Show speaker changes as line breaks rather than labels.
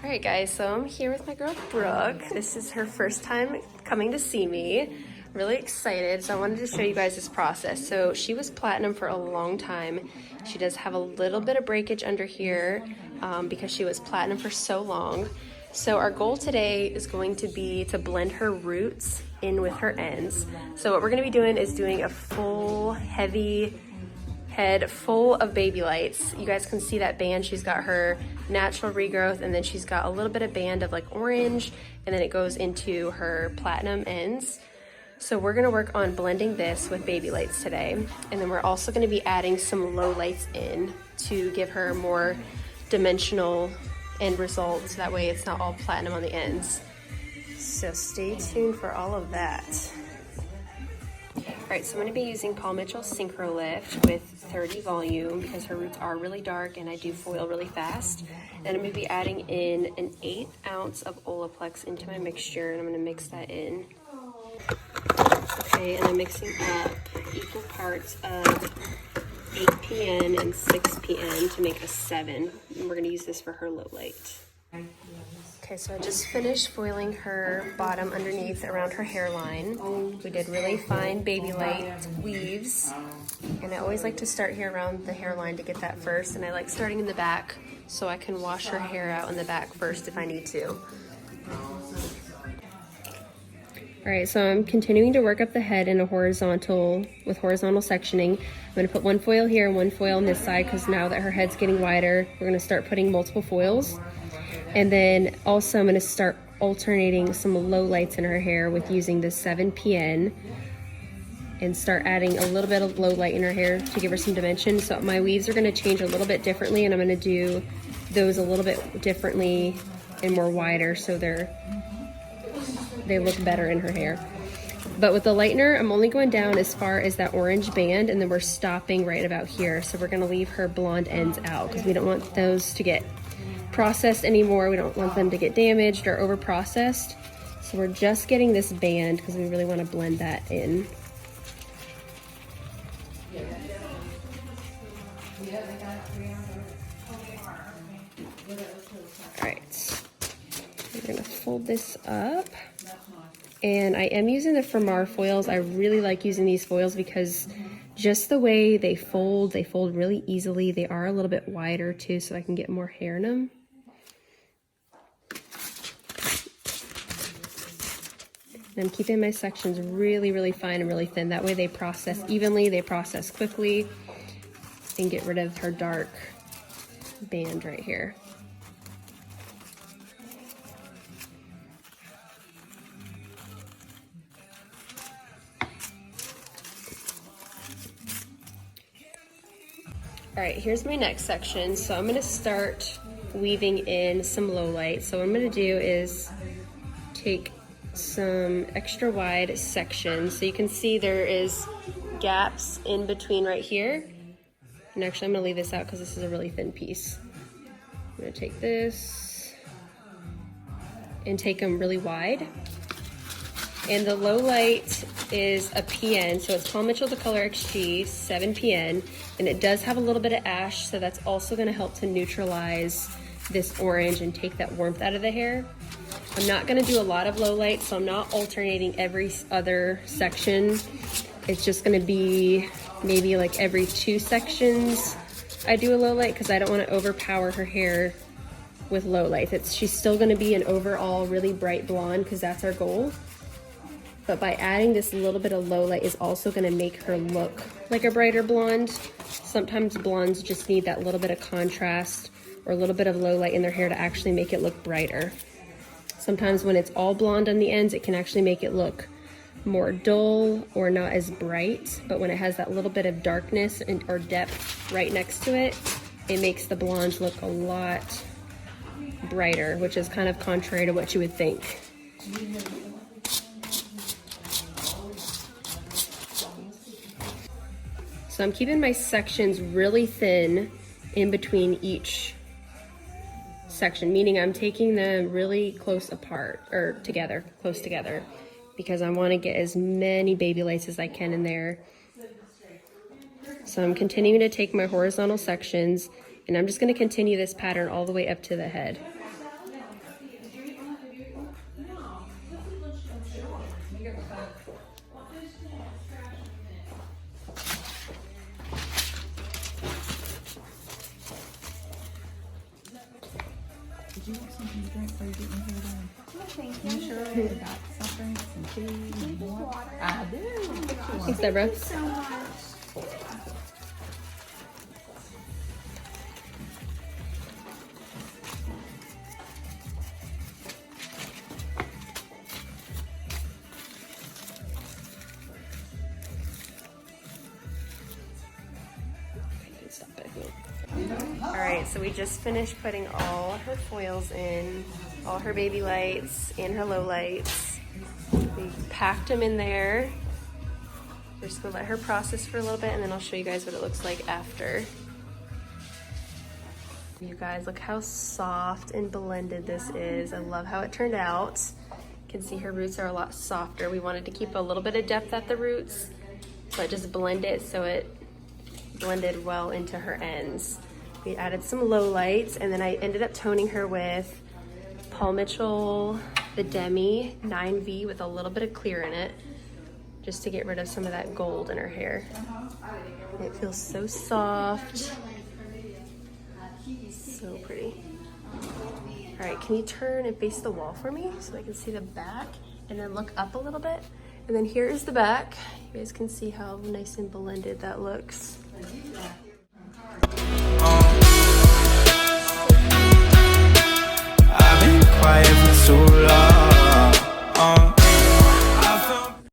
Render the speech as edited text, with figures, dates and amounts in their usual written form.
All right, guys, so I'm here with my girl, Brooke. This is her first time coming to see me. Really excited, so I wanted to show you guys this process. So she was platinum for a long time. She does have a little bit of breakage under here because she was platinum for so long. So our goal today is going to be to blend her roots in with her ends. So what we're gonna be doing is doing a full, heavy head full of Babylights. You guys can see that band. She's got her natural regrowth, and then she's got a little bit of band of like orange, and then it goes into her platinum ends. So we're gonna work on blending this with Babylights today. And then we're also gonna be adding some Lowlights in to give her more dimensional end results. That way it's not all platinum on the ends. So stay tuned for all of that. All right, so I'm gonna be using Paul Mitchell's Syncrolift with 30 volume because her roots are really dark and I do foil really fast. And I'm gonna be adding in an 1/8 ounce of Olaplex into my mixture, and I'm gonna mix that in. Okay, and I'm mixing up equal parts of 8 PN and 6 PN to make a 7. And we're gonna use this for her low light. Okay, so I just finished foiling her bottom underneath around her hairline. We did really fine Babylight weaves, and I always like to start here around the hairline to get that first, and I like starting in the back so I can wash her hair out in the back first if I need to. All right, so I'm continuing to work up the head in a horizontal, with horizontal sectioning. I'm gonna put one foil here and one foil on this side because now that her head's getting wider, we're gonna start putting multiple foils. And then also I'm gonna start alternating some Lowlights in her hair with using the 7 PN and start adding a little bit of low light in her hair to give her some dimension. So my weaves are gonna change a little bit differently, and I'm gonna do those a little bit differently and more wider so they look better in her hair. But with the lightener, I'm only going down as far as that orange band, and then we're stopping right about here. So we're gonna leave her blonde ends out because we don't want those to get processed anymore. We don't want them to get damaged or over processed. So we're just getting this band because we really want to blend that in. All right, we're gonna fold this up, and I am using the Fermar foils. I really like using these foils because just the way they fold really easily. They are a little bit wider too, so I can get more hair in them. And I'm keeping my sections really, really fine and really thin. That way they process evenly, they process quickly, and get rid of her dark band right here. All right, here's my next section. So I'm gonna start weaving in some low light. So what I'm gonna do is take some extra wide sections. So you can see there is gaps in between right here. And actually I'm gonna leave this out because this is a really thin piece. I'm gonna take this and take them really wide. And the low light is a PN, so it's Paul Mitchell The Color XG 7 PN, and it does have a little bit of ash, so that's also gonna help to neutralize this orange and take that warmth out of the hair. I'm not gonna do a lot of low light, so I'm not alternating every other section. It's just gonna be maybe like every 2 sections I do a low light because I don't wanna overpower her hair with low light. She's still gonna be an overall really bright blonde because that's our goal. But by adding this little bit of low light is also gonna make her look like a brighter blonde. Sometimes blondes just need that little bit of contrast or a little bit of low light in their hair to actually make it look brighter. Sometimes when it's all blonde on the ends, it can actually make it look more dull or not as bright. But when it has that little bit of darkness or depth right next to it, it makes the blondes look a lot brighter, which is kind of contrary to what you would think. So I'm keeping my sections really thin in between each section, meaning I'm taking them really close apart, or together, close together, because I want to get as many Babylights as I can in there. So I'm continuing to take my horizontal sections, and I'm just going to continue this pattern all the way up to the head.
you want something to drink before you get in here then?
No, thank
You
you.
sure? We got soft drinks and tea and water. I do.
Thanks, Deborah.
So much.
All right, so we just finished putting all her foils in, all her baby lights and her low lights. We packed them in there. We're just gonna let her process for a little bit and then I'll show you guys what it looks like after. You guys, look how soft and blended this is. I love how it turned out. You can see her roots are a lot softer. We wanted to keep a little bit of depth at the roots, but just blend it so it blended well into her ends. We added some low lights and then I ended up toning her with Paul Mitchell, the Demi 9V with a little bit of clear in it, just to get rid of some of that gold in her hair. And it feels so soft. So pretty. All right, can you turn and face the wall for me so I can see the back and then look up a little bit? And then here is the back. You guys can see how nice and blended that looks.
I've been quiet for too long.